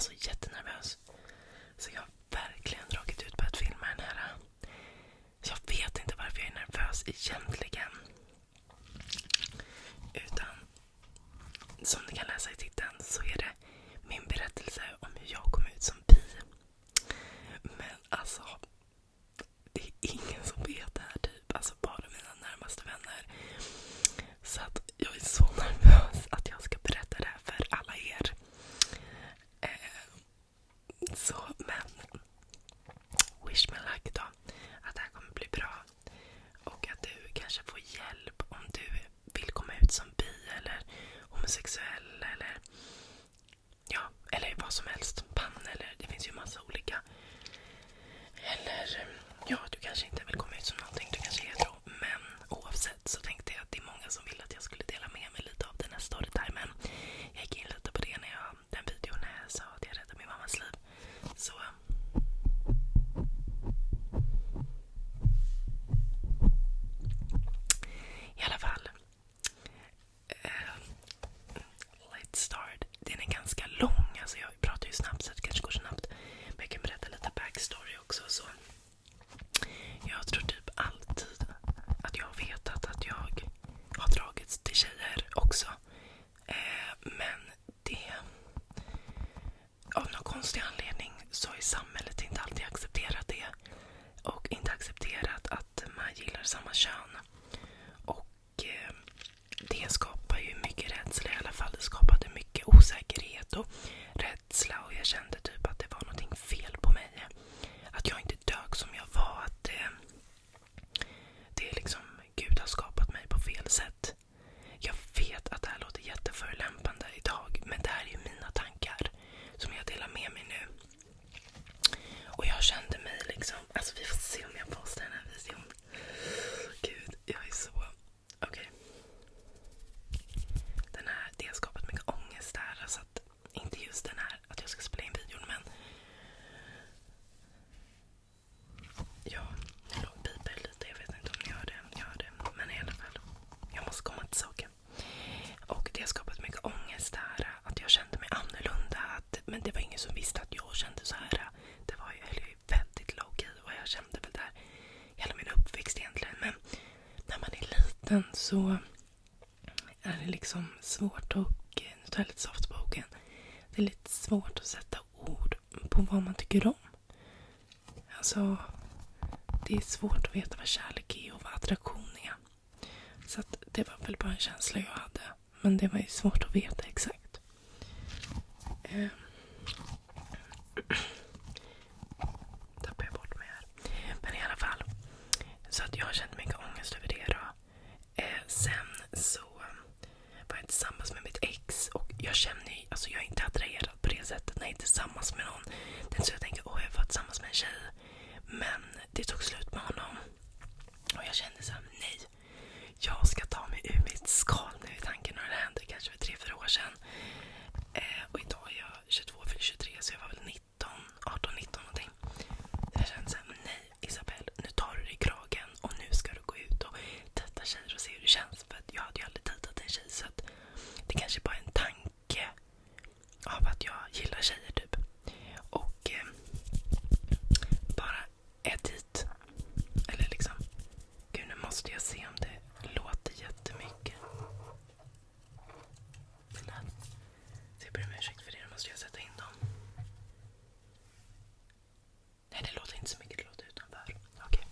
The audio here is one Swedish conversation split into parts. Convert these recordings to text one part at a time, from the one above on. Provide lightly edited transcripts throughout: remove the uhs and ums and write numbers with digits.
så jättenervös. Så jag har verkligen dragit ut på att filma den här. Jag vet inte varför jag är nervös egentligen. Utan som ni kan läsa i titeln så är det min berättelse om hur jag kom ut som bi. Men alltså, det är ingen som vet det här typ. Alltså bara mina närmaste vänner. Så att jag är så nervös att jag ska berätta det här för alla er. Men wish me luck då. Att det här kommer bli bra. Och att du kanske får hjälp om du vill komma ut som bi eller homosexuell eller vad som helst. Pan eller det finns ju massa olika. Eller du kanske inte vill komma ut som någonting. Du kanske är hetero. Men oavsett så tänkte jag att det är många som vill att jag skulle dela med mig lite av den här storytimen. Jag gick in lite på det när den videon när jag sa att jag räddade min mammas liv. Så i alla fall. Let's start. Den är ganska lång. Alltså jag pratar ju snabbt så det kanske går snabbt. Men jag kan berätta lite backstory också. Så jag tror typ alltid att jag har vetat att jag har dragits till tjejer också. Men det av någon konstig anledning så är samhället inte alltid accepterat det. Och inte accepterat att man gillar samma kön. Och det skapar ju mycket rädsla i alla fall. Det skapade mycket osäkerhet och rädsla. Och jag kände typ att det var någonting fel på mig. Att jag inte dög som jag var. Att det är liksom Gud har skapat mig på fel sätt. Jag vet att det här låter jätteförolämpande idag. Men det här är ju mina tankar som jag delar med mig nu. Och jag kände mig liksom... Alltså vi får se om jag postar den här videon. Gud, jag är så... Okej. Det har skapat mycket ångest där. Alltså att, inte just den här att jag ska spela in videon, men... Ja, det låg piper lite. Jag vet inte om ni hör det. Jag hör det. Men i alla fall. Jag måste komma till saken. Och det har skapat mycket ångest där. Att jag kände mig annorlunda. Men det var ingen som visste att jag kände så här. Det var ju väldigt low-key. Och jag kände väl där hela min uppväxt egentligen. Men när man är liten så är det liksom svårt. Och nu tar jag lite softboken. Det är lite svårt att sätta ord på vad man tycker om. Alltså, det är svårt att veta vad kärlek är och vad attraktion är. Så att det var väl bara en känsla jag hade. Men det var ju svårt att veta exakt. Tappar jag bort mig här. Men i alla fall. Så att jag har känt mycket ångest över det då. Sen så var jag tillsammans med mitt ex. Och jag känner ju, alltså jag är inte attraherad på det sättet när jag är tillsammans med någon. Det är inte så jag tänker, jag var tillsammans med en tjej. Men det tog slut med honom. Och jag kände så här, nej. Jag ska ta mig ur mitt skal nu i tanken när det hände kanske för 3-4 år sedan. Och idag är jag 22 för 23 så jag var väl 18-19 någonting. Så jag kände så här, nej Isabelle, nu tar du dig i kragen och nu ska du gå ut och dejta tjejer och se hur det känns. För att jag hade ju aldrig dejtat en tjej så att det kanske bara är en tanke av att jag gillar tjejer typ. Och bara ett dit. Eller liksom, gud nu måste jag se om det låter jättemycket. Så jag ber om ursäkt för det, då måste jag sätta in dem. Nej, det låter inte så mycket, det låter utanför. Okej.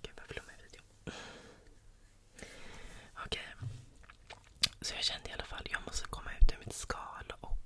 Gud vad flummig video. Okej. Så jag kände i alla fall, jag måste komma ut ur mitt skal och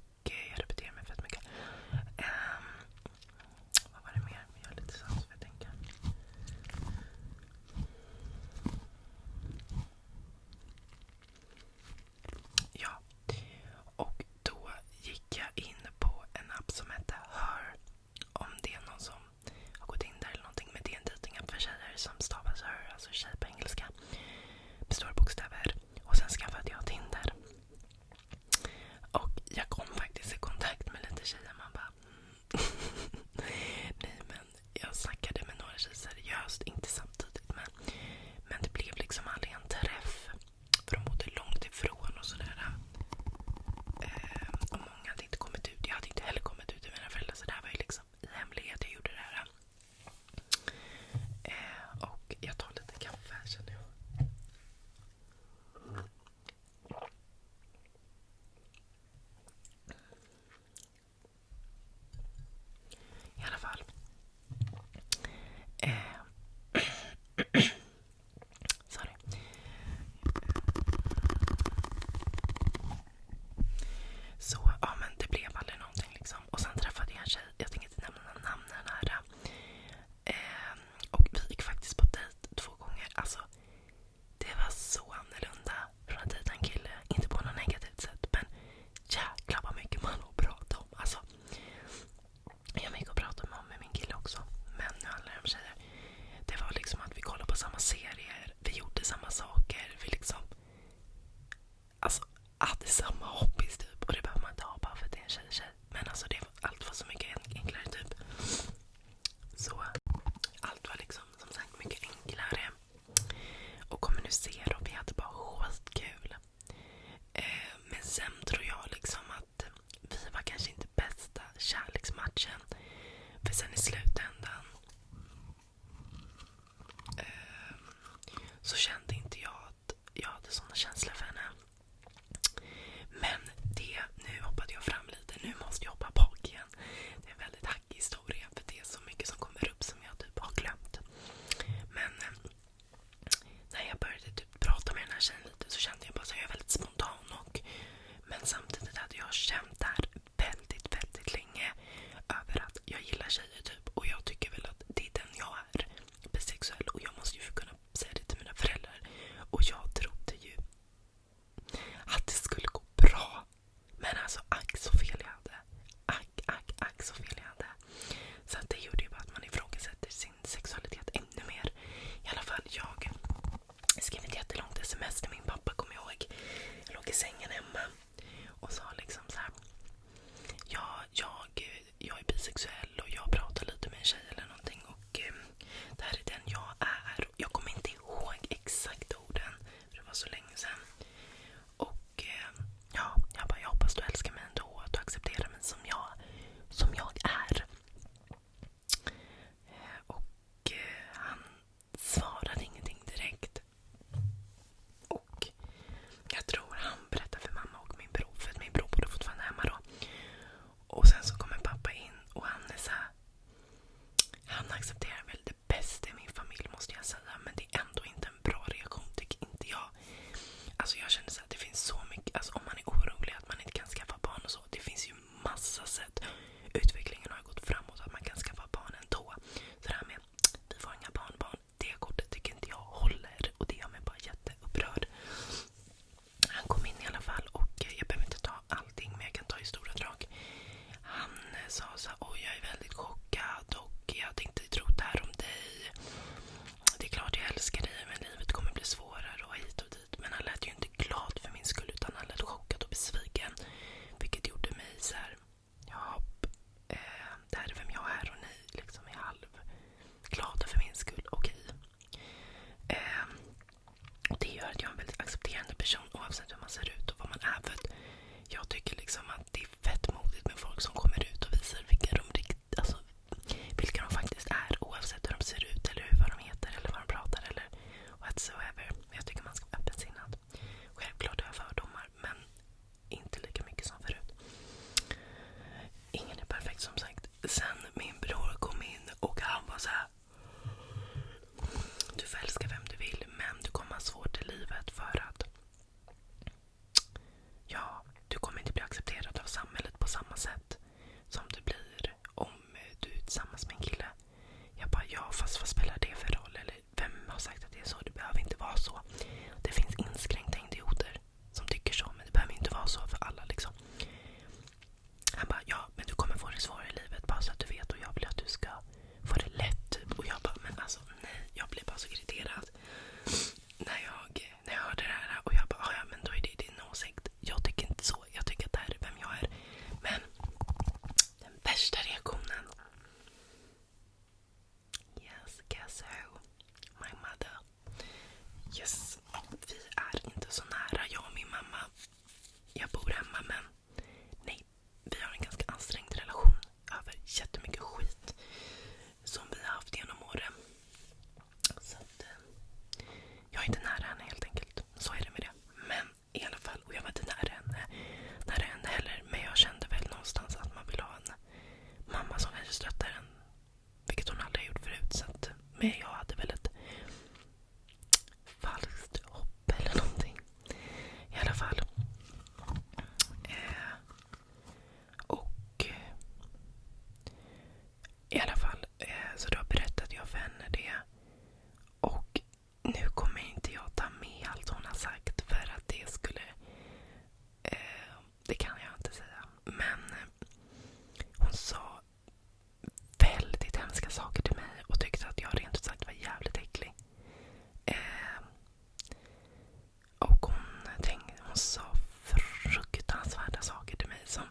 hon sa fruktansvärda saker till mig som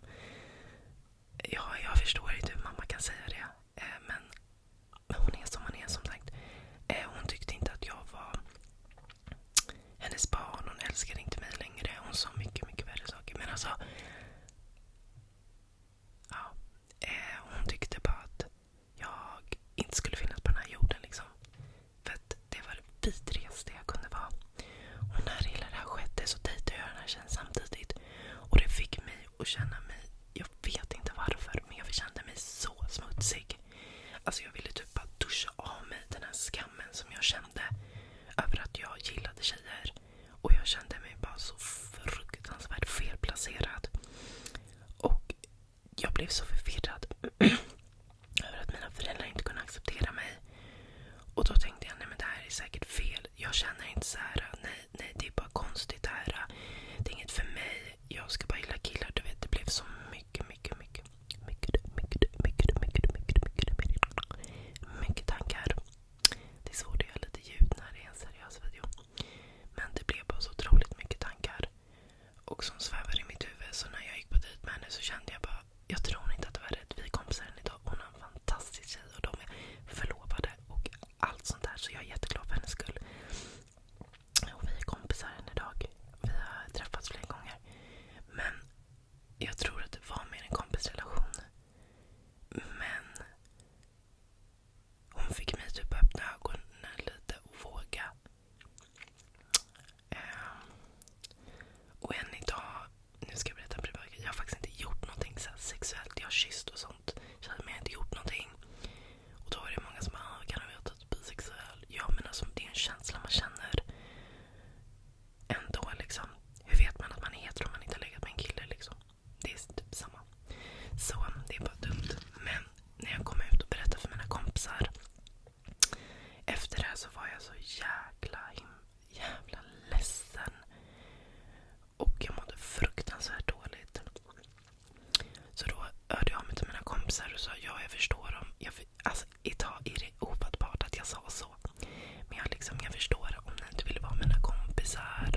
jag förstår inte hur mamma kan säga det. Men hon är som hon är, som sagt. Hon tyckte inte att jag var hennes barn. Hon älskade inte mig längre. Hon sa mycket, mycket värre saker. Men alltså, ja, hon tyckte bara att jag inte skulle finnas på den här jorden liksom. För att det var det vidrigaste jag kunde vara. Och när hela det här skedde så dejtade jag den här tjejen samtidigt. Och det fick mig att känna mig, jag vet inte varför, men jag kände mig så smutsig. Alltså jag ville typ bara duscha av mig den här skammen som jag kände över att jag gillade tjejer. Och jag kände mig bara så fruktansvärt felplacerad. Och jag blev så förvirrad över att mina föräldrar inte kunde acceptera mig. Och då tänkte jag, nej men det här är säkert fel. Jag känner inte så här, nej det är bara konstigt det här. Det är inget för mig. Jag ska bara gilla killar, du vet. Det blev så mycket tankar. Det är svårt att göra lite ljud när det är en seriös video. Men det blev bara så otroligt mycket tankar. Och som svävar i mitt huvud. Så när jag gick på dejt med henne så kände jag bara, jag tror inte att det var rätt. Vi är kompisar än idag. Hon har en fantastisk tjej och de är förlovade och allt sånt där. Så jag är jätteglad för hennes skull. Och vi är kompisar än idag. Vi har träffats flera gånger. Men jag tror att det var mer en kompisrelation. Men hon fick mig typ öppna ögonen lite och våga. Och än idag, nu ska jag berätta en privat grej. Jag har faktiskt inte gjort någonting så här sexuellt. Jag har kysst och sånt. Men jag har inte gjort någonting. Och då är det många som bara, kan du veta att du är bisexuell? Ja, men alltså det är en känsla man känner ändå liksom. Hur vet man att man är hetero om man inte har legat med en kille liksom? Det är typ samma. Så det är bara dumt. Men när jag kom ut och berättade för mina kompisar efter det här så var jag så jävla ledsen. Och jag mådde fruktansvärt dåligt. Så då hörde jag mig till mina kompisar och sa, ja jag förstår dem. Alltså idag är det ofattbart att jag sa så. Men jag förstår om ni inte vill vara mina kompisar.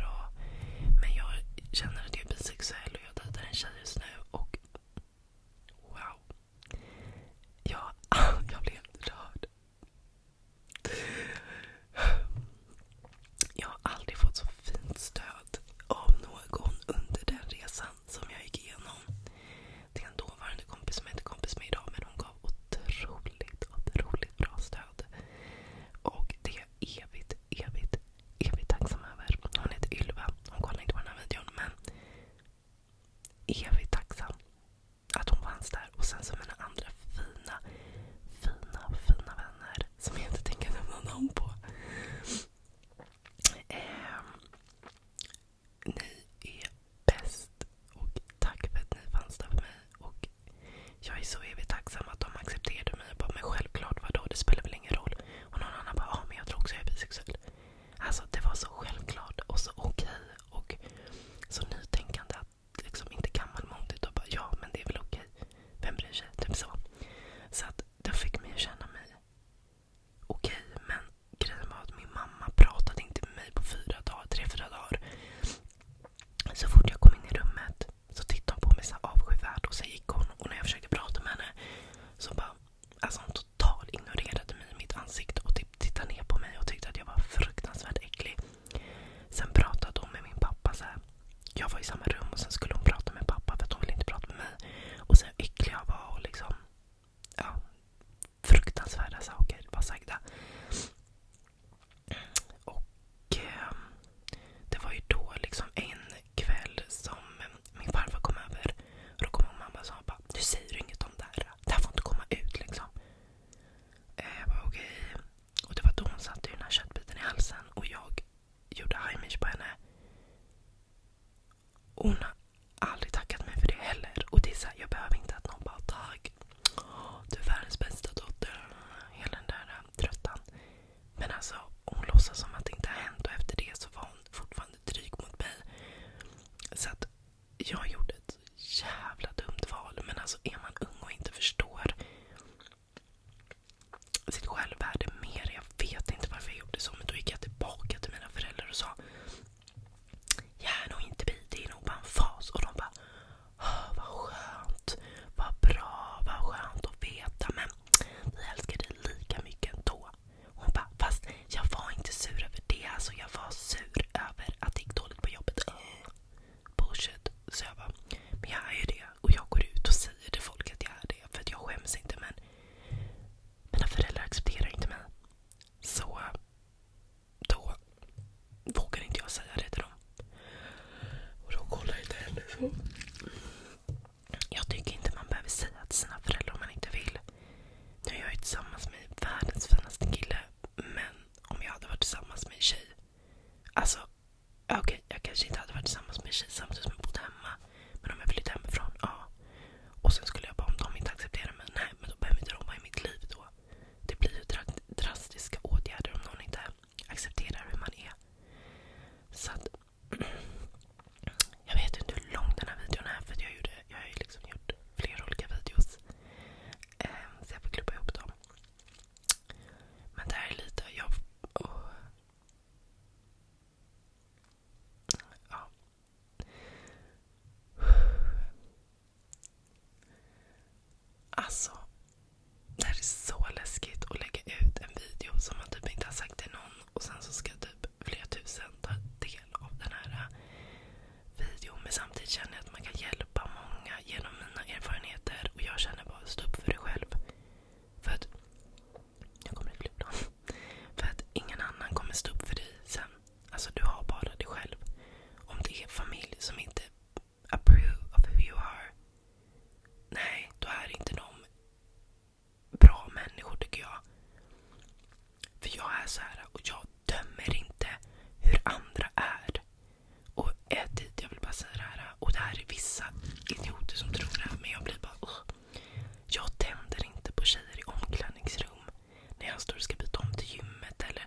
Men jag känner att jag är bisexuell och jag dejtar en tjej just nu. Och wow. Jag blev helt rörd. Jag har aldrig fått så fint stöd av någon under den resan som jag gick igenom. Det är en dåvarande kompis som heter kompis med idag, men hon gav otroligt bra stöd. Och det är jag evigt tacksam över. Hon heter Ylva. Hon kollar inte på den här videon, men evigt tacksam att hon fanns där. Och sen så mina andra fina vänner som jag inte tänker nämna namn på. Ni är bäst och tack för att ni fanns där för mig. Och jag är så evigt tacksam att de accepterade mig. Bara, men självklart, vadå? Det spelar väl ingen roll. Och någon annan bara, men jag tror också jag är bisexuell. Alltså det var så självklart och så okej. Och så nytänkande att liksom inte gammalmodigt och bara, ja men det är väl okej. Vem bryr sig? Typ så. Så att det fick mig att känna mig okej. Men grejen var att min mamma pratade inte med mig på 3-4 dagar. Så fort jag kom in i rummet så tittade hon på mig så avskyvärd och så gick hon. Och när jag försökte prata med henne så bara, alltså hon totalt ignorerade mig i mitt ansikte och typ tittade ner på mig och tyckte att jag var fruktansvärt äcklig. Sen pratade hon med min pappa så här. Jag var i samma rum och sen skulle hon prata med pappa för att hon ville inte prata med mig. Och sen äcklig jag var och liksom, ja, fruktansvärda saker var sagda. Och det var ju då liksom en kväll som min farfar kom över. Och då kom mamma och sa bara, du säger inget om det här. Det här får inte komma ut liksom. Jag var okej. Och det var då hon satte den här köttbiten i halsen. Och jag gjorde Heimlich på henne. Och hon har aldrig tackat mig för det heller. Och det är så här, jag behöver inte att någon bara, tack. Du är världens bästa dotter. Hela den där tröttan. Men alltså, hon låtsas som att det inte har hänt. Och efter det så var hon fortfarande dryg mot mig. Så att jag gjorde ett jävla dumt val. Men alltså, är man ung och inte förstår sitt självvärde mer. Jag vet inte varför jag gjorde så. Men då gick jag tillbaka till mina föräldrar och sa, jag är nog inte bi, det samtidigt känner jag att man kan hjälpa många genom mina erfarenheter. Och jag känner bara, stå upp för dig själv. För att jag kommer inte sluta. För att ingen annan kommer stå upp för dig sen. Alltså du har bara dig själv. Om det är familj som inte approve of who you are, nej, då är inte de bra människor tycker jag. För jag är så här, och jag dömer inte hur andra är. Och jag vill bara säga det här, och det här är vissa idioter som tror det här, men jag blir bara jag tänder inte på tjejer i omklädningsrum när jag står och ska byta om till gymmet, eller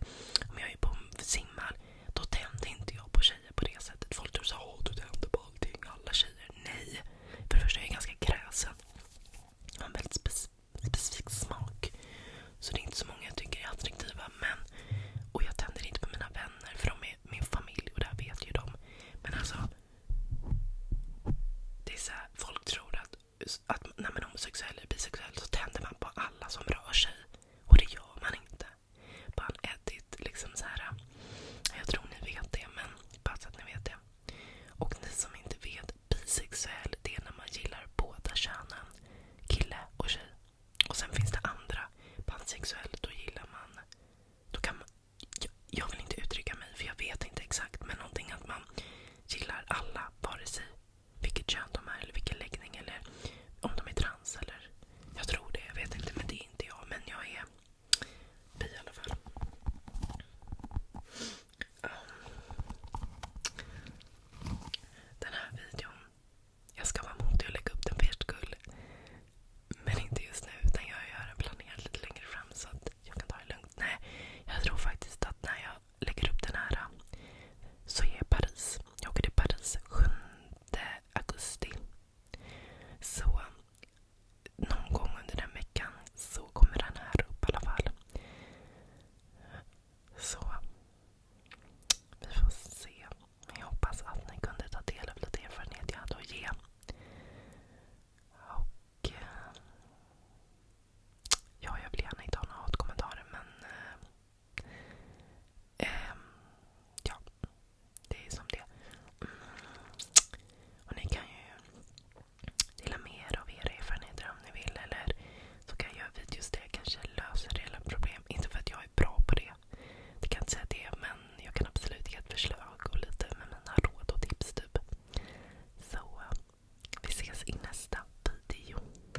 om jag är på simmar, då tänder inte jag på tjejer på det sättet. Folk tror så, du tänder på allting, alla tjejer. Nej, för det första är jag ganska kräsen. Jag har en väldigt specifik smak, så det är inte så många jag tycker är attraktiva, men och jag tänder inte på mina vänner för de är min familj och det här vet ju de. Men alltså, det är så här, folk tror att när man är homosexuell eller bisexuell så tänder man på alla som rör sig.